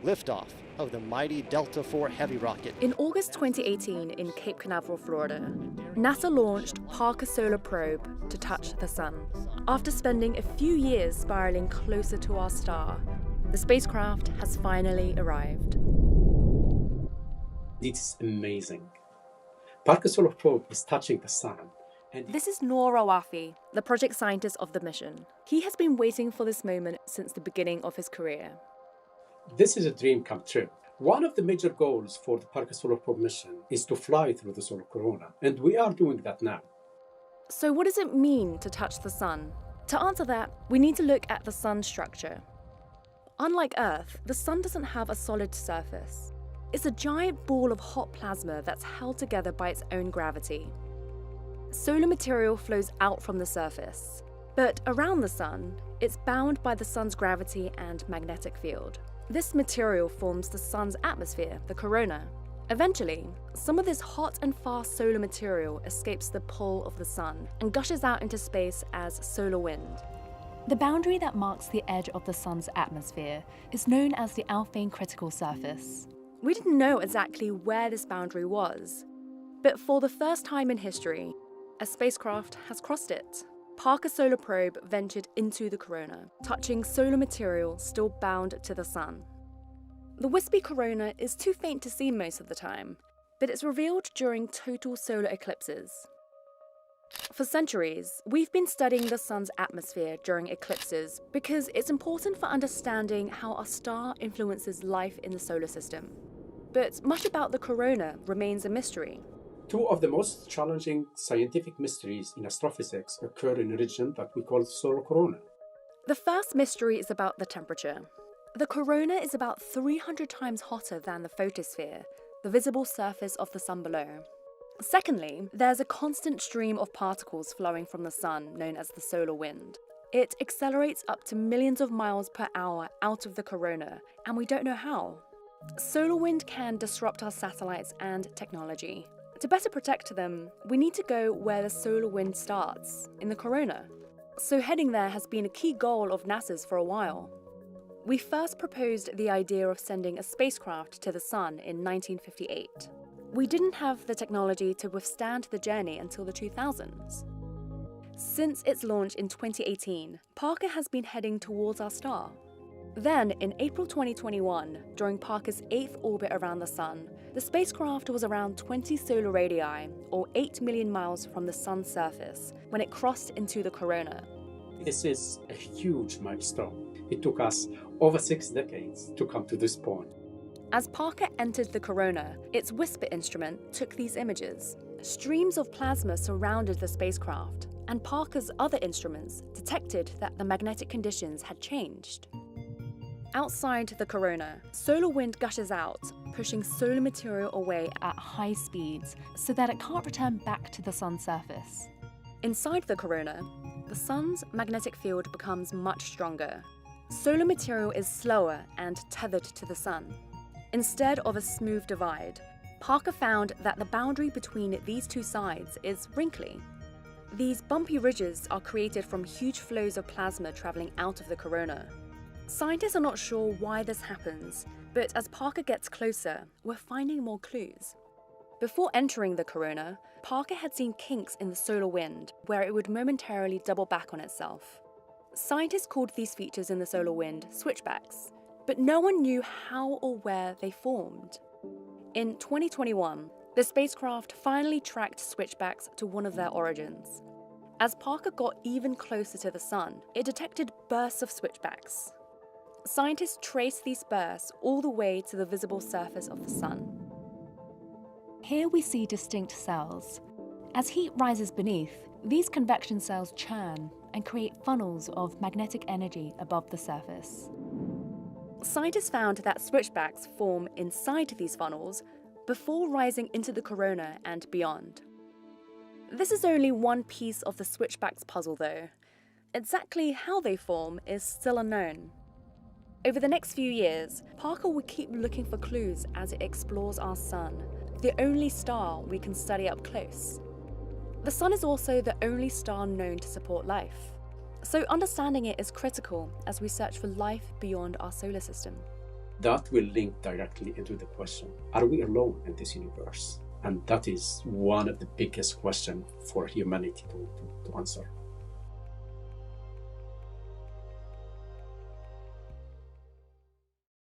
liftoff of the mighty Delta IV Heavy rocket. In August 2018 in Cape Canaveral, Florida, NASA launched Parker Solar Probe to touch the sun. After spending a few years spiraling closer to our star, the spacecraft has finally arrived. It's amazing. Parker Solar Probe is touching the sun. This is Nour Raouafi, the project scientist of the mission. He has been waiting for this moment since the beginning of his career. This is a dream come true. One of the major goals for the Parker Solar Probe mission is to fly through the solar corona, and we are doing that now. So what does it mean to touch the sun? To answer that, we need to look at the sun's structure. Unlike Earth, the sun doesn't have a solid surface. It's a giant ball of hot plasma that's held together by its own gravity. Solar material flows out from the surface, but around the sun, it's bound by the sun's gravity and magnetic field. This material forms the sun's atmosphere, the corona. Eventually, some of this hot and fast solar material escapes the pull of the sun and gushes out into space as solar wind. The boundary that marks the edge of the sun's atmosphere is known as the Alphane critical surface. We didn't know exactly where this boundary was, but for the first time in history, a spacecraft has crossed it. Parker Solar Probe ventured into the corona, touching solar material still bound to the sun. The wispy corona is too faint to see most of the time, but it's revealed during total solar eclipses. For centuries, we've been studying the sun's atmosphere during eclipses because it's important for understanding how our star influences life in the solar system. But much about the corona remains a mystery. Two of the most challenging scientific mysteries in astrophysics occur in a region that we call solar corona. The first mystery is about the temperature. The corona is about 300 times hotter than the photosphere, the visible surface of the sun below. Secondly, there's a constant stream of particles flowing from the sun known as the solar wind. It accelerates up to millions of miles per hour out of the corona, and we don't know how. Solar wind can disrupt our satellites and technology. To better protect them, we need to go where the solar wind starts, in the corona. So heading there has been a key goal of NASA's for a while. We first proposed the idea of sending a spacecraft to the sun in 1958. We didn't have the technology to withstand the journey until the 2000s. Since its launch in 2018, Parker has been heading towards our star. Then, in April 2021, during Parker's 8th orbit around the sun, the spacecraft was around 20 solar radii, or 8 million miles from the sun's surface, when it crossed into the corona. This is a huge milestone. It took us over 6 decades to come to this point. As Parker entered the corona, its whisper instrument took these images. Streams of plasma surrounded the spacecraft, and Parker's other instruments detected that the magnetic conditions had changed. Outside the corona, solar wind gushes out, pushing solar material away at high speeds so that it can't return back to the sun's surface. Inside the corona, the sun's magnetic field becomes much stronger. Solar material is slower and tethered to the sun. Instead of a smooth divide, Parker found that the boundary between these two sides is wrinkly. These bumpy ridges are created from huge flows of plasma traveling out of the corona. Scientists are not sure why this happens, but as Parker gets closer, we're finding more clues. Before entering the corona, Parker had seen kinks in the solar wind where it would momentarily double back on itself. Scientists called these features in the solar wind switchbacks, but no one knew how or where they formed. In 2021, the spacecraft finally tracked switchbacks to one of their origins. As Parker got even closer to the sun, it detected bursts of switchbacks. Scientists traced these bursts all the way to the visible surface of the sun. Here we see distinct cells. As heat rises beneath, these convection cells churn and create funnels of magnetic energy above the surface. Scientists found that switchbacks form inside these funnels before rising into the corona and beyond. This is only one piece of the switchbacks puzzle though. Exactly how they form is still unknown. Over the next few years, Parker will keep looking for clues as it explores our sun, the only star we can study up close. The sun is also the only star known to support life, so understanding it is critical as we search for life beyond our solar system. that will link directly into the question, are we alone in this universe? And that is one of the biggest questions for humanity to answer.